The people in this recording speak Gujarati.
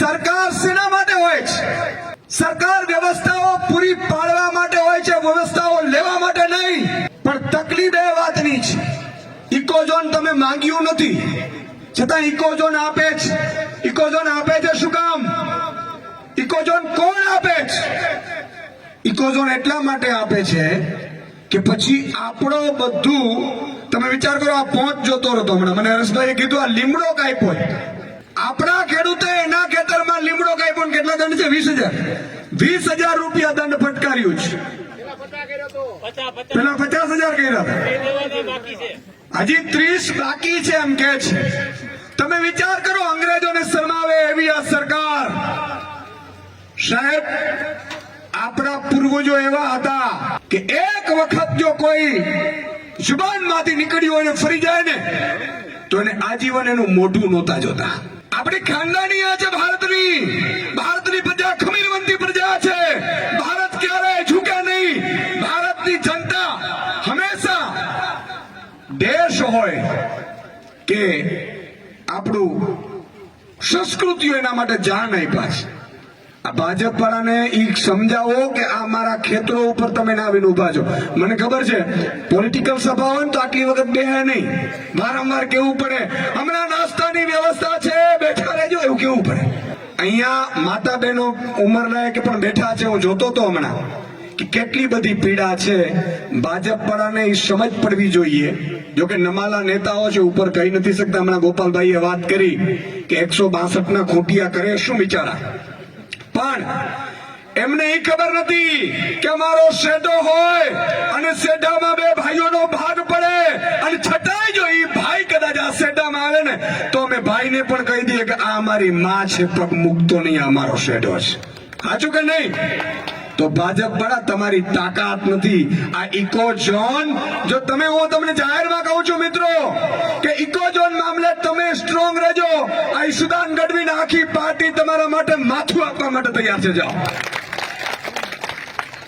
સરકાર શેના માટે હોય છે? સરકાર વ્યવસ્થાઓ પૂરી પાડવા માટે હોય છે, વ્યવસ્થાઓ લેવા માટે નહીં. પણ તકલીફ એ વાતની છે, ઇકોઝોન તમે માંગ્યું નથી છતાં ઇકોઝોન આપે છે. ઇકોઝોન આપે છે શું કામ? ઇકોઝોન કોણ આપે છે? ઇકોઝોન એટલા માટે આપે છે કે પછી આપણો બધું, તમે વિચાર કરો, આ પહોંચ જોતો હતો હમણાં, મને હર્ષભાઈએ કીધું આ લીમડો કાપ્યો, આપણા ખેડૂતે એના ખેતરમાં લીમડો કાપ્યો, કેટલા દંડ છે? 20,000 રૂપિયા દંડ ફટકાર્યું છે. પેલા 50,000 કર્યા હતા, હજી 30 બાકી છે એમ કે છે. તમે વિચાર કરો, અંગ્રેજોને શરમાવે એવી આ સરકાર. સાહેબ, આપણા પૂર્વજો એવા હતા કે એક વખત જો કોઈ જુબાનમાંથી નીકળ્યું હોય ને ફરી જાય ને તો એને આજીવન એનું મોઢું નહોતા જોતા. આપણી ખાનદાની આ છે ભારતની પ્રજા ખમીરવંતી પ્રજા છે. ભારત ક્યારેય ઝૂકે નહીં. ભારતની જનતા હંમેશા દેશ હોય કે આપણું સંસ્કૃતિઓ એના માટે જાન આપ્યા છે. આ ભાજપ વાળાને ઈ સમજાવો કે આ મારા ખેતરો ઉપર તમે ના આવીને ઉભા છો. મને ખબર છે પોલિટિકલ સભા હોય તો આટલી વખત બેહે નહીં, વારંવાર કેવું પડે હમણાં નાસ્તાની વ્યવસ્થા છે, બેઠા રહેજો, એવું કેવું પડે. અહીંયા માતા બહેનો ઉંમરલાયક પણ બેઠા છે. હું જોતો તો હમણાં કે કેટલી બધી પીડા છે. ભાજપ વાળાને ઈ સમજ પડવી જોઈએ. જોકે નમાલા નેતાઓ છે, ઉપર કહી નથી શકતા. હમણાં ગોપાલભાઈએ વાત કરી કે 162 ના ખોટિયા કરે, શું બિચારા. પણ એમને એ ખબર નથી કે અમારો શેઢો હોય અને શેઢામાં બે ભાઈઓનો ભાગ પડે, અને છતાંય જો એ ભાઈ કદાચ આ શેઢામાં આવે ને તો અમે ભાઈને પણ કહી દઈએ કે આ અમારી માં છે, પગ મૂકતો નહીં, અમારો શેઢો છે. સાચું કે નહીં? તો ભાજપ વાળા તમારી તાકાત નથી. આ ઇકોઝોન, જો તમે, હું તમને જાહેરમાં કહું છું મિત્રો કે ઇકોઝોન મામલે તમે સ્ટ્રોંગ રહેજો. આ ઈશુદાન ગઢવી આખી પાર્ટી તમારા માટે માથું આપવા માટે તૈયાર છે. જાઓ.